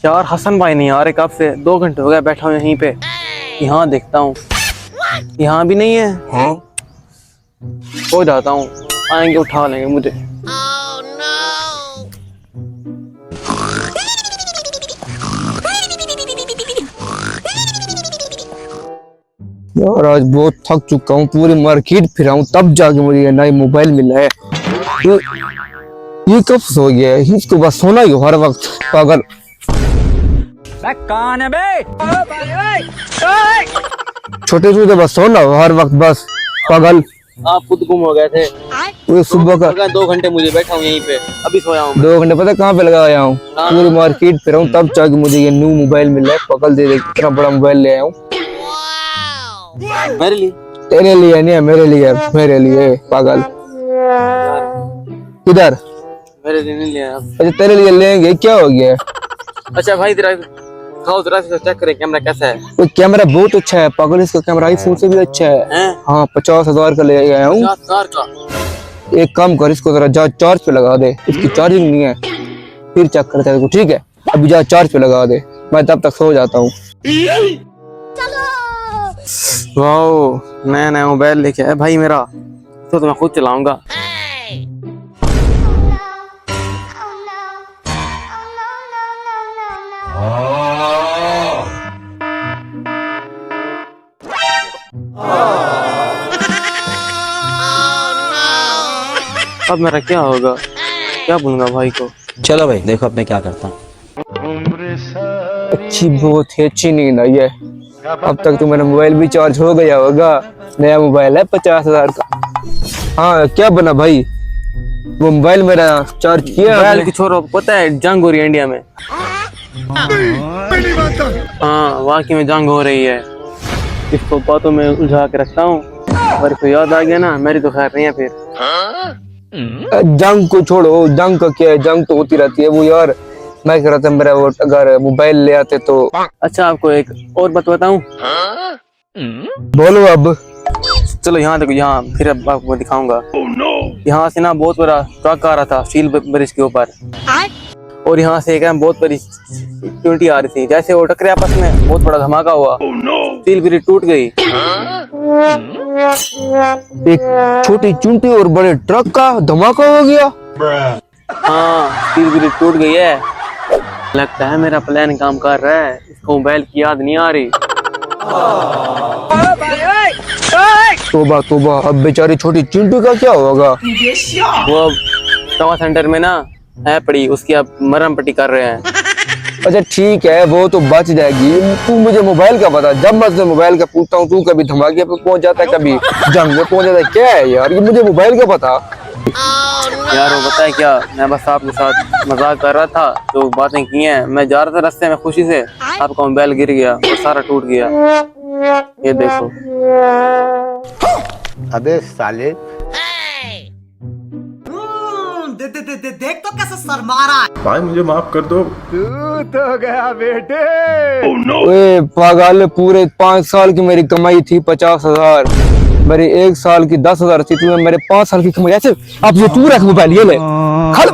यार हसन भाई नहीं आ रहे कब से, 2 घंटे हो गए बैठा हूँ यहीं पे। यहाँ देखता हूँ, यहाँ भी नहीं है। हाँ? हो जाता हूँ, आएंगे उठा लेंगे मुझे। यार आज बहुत थक चुका हूँ, पूरी मार्केट फिरा हूँ तब जाके मुझे ये नया मोबाइल मिला है। ये कब सो गया है? इसको बस सोना ही हो हर वक्त, पागल। कौन है बे? छोटे छोटे बस सोना हो हर वक्त, बस पागल। आप खुद गुम हो गए थे। वो सुबह का 2 घंटे मुझे बैठा हूँ यहीं पे, अभी सोया हूँ। 2 घंटे पता कहाँ पे लगा आया हूँ? पूरी मार्केट फिरा हूँ तब जाके मुझे ये न्यू मोबाइल मिला है। पागल दे दे, इतना बड़ा मोबाइल ले आया हूँ। मेरे लिए? तेरे लिए नहीं है, मेरे लिए, मेरे लिए पागल। किधर? मेरे लिए नहीं लिया। अच्छा तेरे लिए लेंगे, क्या हो गया? अच्छा भाई तेरा खाओ, जरा से चेक करें कैमरा कैसा है। वो कैमरा बहुत अच्छा है पागल, इसका कैमरा आईफोन से भी अच्छा है। हैं? हाँ 50,000 का ले आया हूँ। 50,000 का? एक काम कर, इसको जरा जा चार्ज पे लगा दे, इसकी चार्जिंग नहीं है, फिर चेक करते हैं। ठीक है अभी जा चार्ज पे लगा दे, मैं तब तक सो जाता हूँ। वाओ, नया नया मोबाइल लेके आया भाई मेरा, तो मैं खुद चलाऊंगा। अब मेरा क्या होगा, क्या बोलूंगा भाई को। चलो भाई देखो अब मैं क्या करता हूँ। अच्छी, बहुत ही अच्छी नींद आई है। अब तक तो मेरा मोबाइल भी चार्ज हो गया होगा। नया मोबाइल है 50,000 का। हाँ क्या बना भाई? वो मोबाइल मेरा चार्ज किया मोबाइल आपने? की छोरो, पता है जंग हो रही है इंडिया में। हाँ वाकई में जंग हो रही है। इसको बातों में उलझा के रखता हूँ, और को याद आ गया ना, मेरी तो खैर नहीं है फिर। जंग को छोड़ो, जंग का क्या है, जंग तो होती रहती है। वो यार मैं कह रहा था मेरा वो अगर मोबाइल ले आते तो। अच्छा आपको एक और बात बताऊं? बोलो अब। चलो यहाँ देखो, यहाँ फिर अब आपको दिखाऊंगा। यहाँ से ना बहुत बड़ा ट्रक आ रहा था स्टील ब्रिज के ऊपर, और यहाँ से एक बहुत बड़ी चुंटी आ रही थी। जैसे वो टकरे आपस में, बहुत बड़ा धमाका हुआ, स्टील ब्रिज टूट गई। एक छोटी चुंटी और बड़े ट्रक का धमाका हो गया। हाँ स्टील ब्रिज टूट गई है। लगता है मेरा प्लान काम कर रहा है, इसको मोबाइल की याद नहीं आ रही। तोबा तोबा, अब बेचारी छोटी चिंटू का क्या होगा? वो अब ट्रॉमा सेंटर में ना है पड़ी, उसकी अब मरहम पट्टी कर रहे हैं। अच्छा ठीक है, वो तो बच जाएगी। तू मुझे मोबाइल का बता, जब मैं तुझे मोबाइल का पूछता हूँ तू कभी धमाके पे पहुंच जाता है, कभी जंग में पहुंच जाता है। क्या है यार ये, मुझे मोबाइल का बता। यार वो पता है क्या, मैं बस आपके साथ मजाक कर रहा था, तो बातें की हैं। मैं जा रहा था रास्ते में, खुशी से आपका मोबाइल गिर गया और सारा टूट गया। ये देखो। अबे साले, देख तो कैसे शर्मा रहा है। भाई मुझे माफ कर दो। तू तो गया बेटे। ओए पागल, पूरे 5 साल की मेरी कमाई थी 50,000, मेरी 1 साल की 10,000 थी। तुम्हें मेरे 5 साल की कमाई ऐसे? अब ये तू रख मोबाइल, ये ले खड़।